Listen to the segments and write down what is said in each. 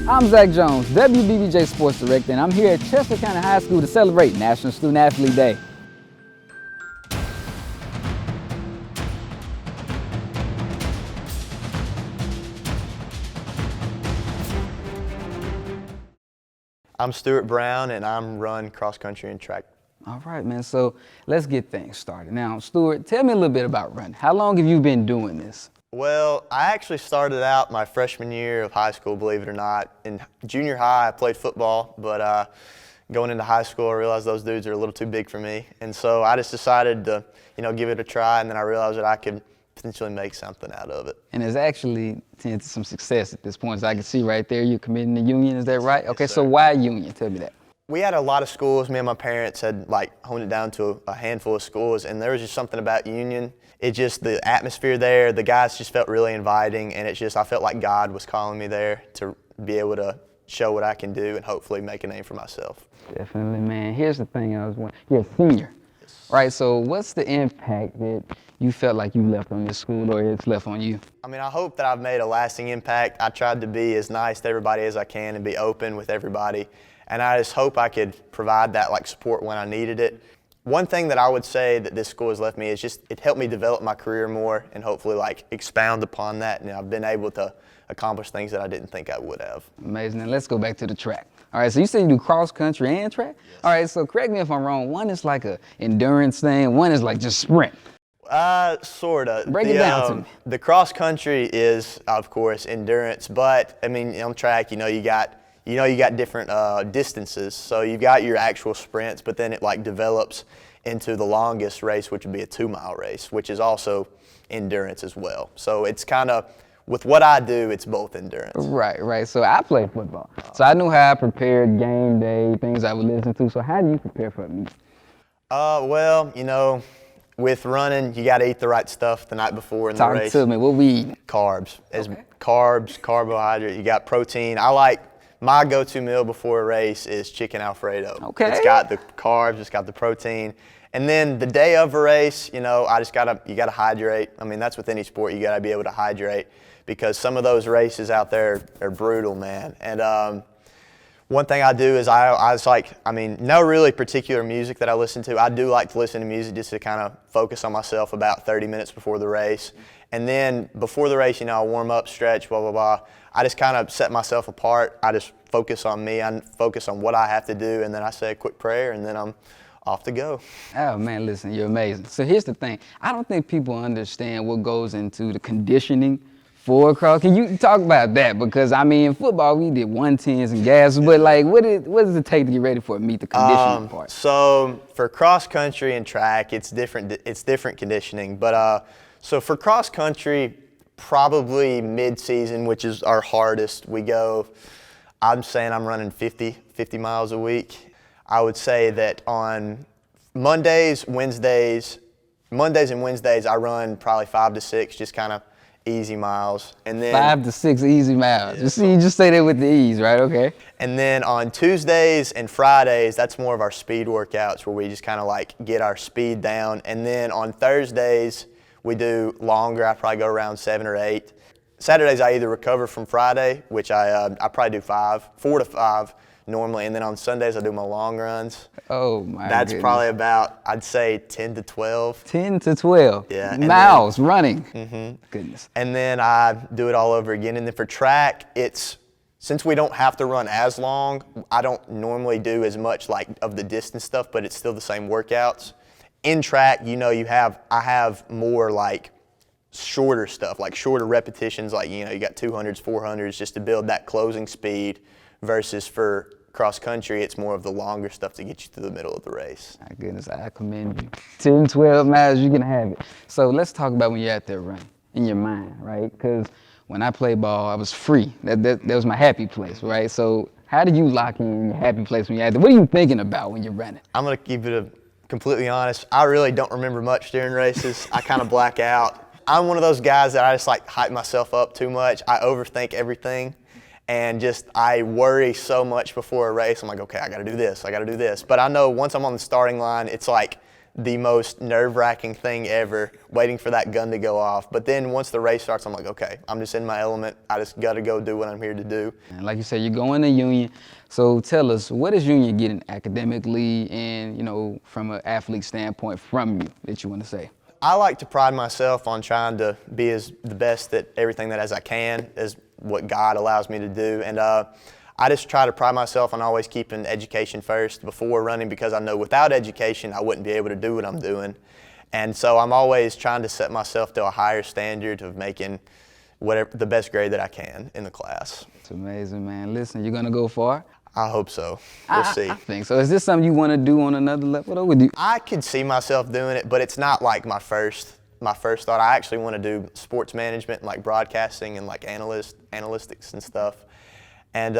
I'm Zach Jones, WBBJ Sports Director, and I'm here at Chester County High School to celebrate National Student-Athlete Day. I'm Stewart Brown, and I'm run cross country and track. All right, man, so let's get things started. Now, Stewart, tell me a little bit about running. How long have you been doing this? Well, I actually started out my freshman year of high school, believe it or not. In junior high, I played football, but going into high school, I realized those dudes are a little too big for me. And so I just decided to, give it a try, and then I realized that I could potentially make something out of it. And it's actually tended to some success at this point. So I can see right there you're committing to Union, is that right? Okay, Yes, so why Union? Tell me that. We had a lot of schools. Me and my parents had honed it down to a handful of schools, and there was just something about Union. It just, the atmosphere there, the guys just felt really inviting, and I felt like God was calling me there to be able to show what I can do and hopefully make a name for myself. Definitely, man. Here's the thing I was wondering. You're a senior, right? So what's the impact that you felt like you left on your school or it's left on you? I hope that I've made a lasting impact. I tried to be as nice to everybody as I can and be open with everybody. And I just hope I could provide that support when I needed it. One thing that I would say that this school has left me is just it helped me develop my career more and hopefully expound upon that. And I've been able to accomplish things that I didn't think I would have. Amazing. And let's go back to the track. All right, so you said you do cross country and track? Yes. All right, so correct me if I'm wrong. One is like a endurance thing, one is like just sprint. Sorta. Break it down to me. The cross country is, of course, endurance, but on track, you got different distances. So you've got your actual sprints, but then it develops into the longest race, which would be a 2-mile race, which is also endurance as well. So it's kind of, with what I do, it's both endurance. Right. So I play football. So I knew how I prepared game day, things I would listen to. So how do you prepare for a meet? With running, you got to eat the right stuff the night before in the race. Talk to me. What we eat? Carbs. Okay. Carbs, carbohydrate. You got protein. My go-to meal before a race is chicken Alfredo. Okay. It's got the carbs, it's got the protein. And then the day of a race, you gotta hydrate. That's with any sport. You gotta be able to hydrate because some of those races out there are brutal, man. And one thing I do is no really particular music that I listen to. I do like to listen to music just to kind of focus on myself about 30 minutes before the race. And then before the race, I warm up, stretch, blah, blah, blah. I just kind of set myself apart. I just focus on me. I focus on what I have to do, and then I say a quick prayer, and then I'm off to go. Oh, man, listen, you're amazing. So here's the thing. I don't think people understand what goes into the conditioning for a cross. Can you talk about that? Because, in football, we did 110s and gas, but, what does it take to get ready for a meet, the conditioning part? So for cross country and track, it's different conditioning. But so for cross country, probably mid-season, which is our hardest, I'm saying I'm running 50 miles a week. I would say that on Mondays and Wednesdays, I run probably 5 to 6, just kind of easy miles. And then 5 to 6 easy miles. Yeah, you just say that with the ease, right? Okay. And then on Tuesdays and Fridays, that's more of our speed workouts where we just kind of get our speed down. And then on Thursdays, we do longer. I probably go around 7 or 8. Saturdays, I either recover from Friday, which I probably do 4 to 5 normally, and then on Sundays, I do my long runs. Oh, my That's goodness. probably about, I'd say, 10 to 12. 10 to 12 miles running. Mm-hmm. Goodness. And then I do it all over again. And then for track, since we don't have to run as long, I don't normally do as much of the distance stuff, but it's still the same workouts. In track, I have more shorter stuff, shorter repetitions, you got 200s, 400s, just to build that closing speed, versus for cross country, it's more of the longer stuff to get you to the middle of the race. My goodness, I commend you. 10, 12 miles, you can have it. So let's talk about when you're out there running, in your mind, right? Because when I played ball, I was free. That was my happy place, right? So how did you lock in your happy place when you're out there? What are you thinking about when you're running? I'm going to keep it completely honest. I really don't remember much during races. I kind of black out. I'm one of those guys that I just hype myself up too much. I overthink everything. And I worry so much before a race. I'm okay, I gotta do this. But I know once I'm on the starting line, it's the most nerve-wracking thing ever, waiting for that gun to go off. But then once the race starts, I'm like, okay, I'm just in my element. I just got to go do what I'm here to do. And like you said, you're going to Union. So tell us, what is Union getting academically and, from an athlete standpoint from you that you want to say? I like to pride myself on trying to be the best at everything that as I can, is what God allows me to do. And I just try to pride myself on always keeping education first before running, because I know without education I wouldn't be able to do what I'm doing. And so I'm always trying to set myself to a higher standard of making the best grade that I can in the class. It's amazing, man. Listen, you're going to go far? I hope so. We'll see. I think so. Is this something you want to do on another level though? With you? I could see myself doing it, but it's not like my first thought. I actually want to do sports management, like broadcasting and like analytics and stuff. And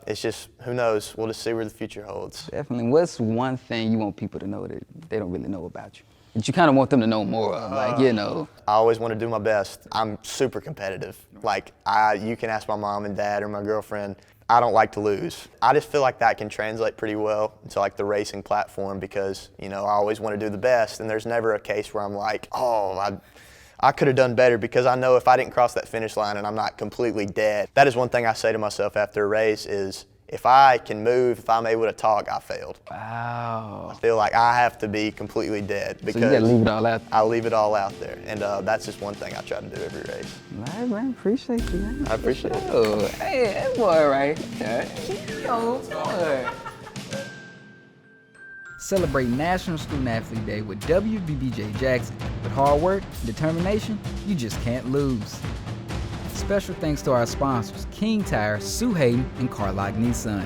it's just, who knows? We'll just see where the future holds. Definitely. What's one thing you want people to know that they don't really know about you, that you kind of want them to know more of? I always want to do my best. I'm super competitive. Like, you can ask my mom and dad or my girlfriend. I don't like to lose. I just feel like that can translate pretty well into like the racing platform, because, I always want to do the best, and there's never a case where I'm like, oh, I could have done better, because I know if I didn't cross that finish line and I'm not completely dead. That is one thing I say to myself after a race is, if I can move, if I'm able to talk, I failed. Wow. I feel like I have to be completely dead, because so you gotta leave it all out. I leave it all out there, and that's just one thing I try to do every race. All right, man. Appreciate you, man. I appreciate it. Oh, hey, that boy right there. Yo, boy. Celebrate National Student-Athlete Day with WBBJ Jackson. With hard work and determination, you just can't lose. Special thanks to our sponsors, King Tire, Sue Hayden, and Carlock Nissan.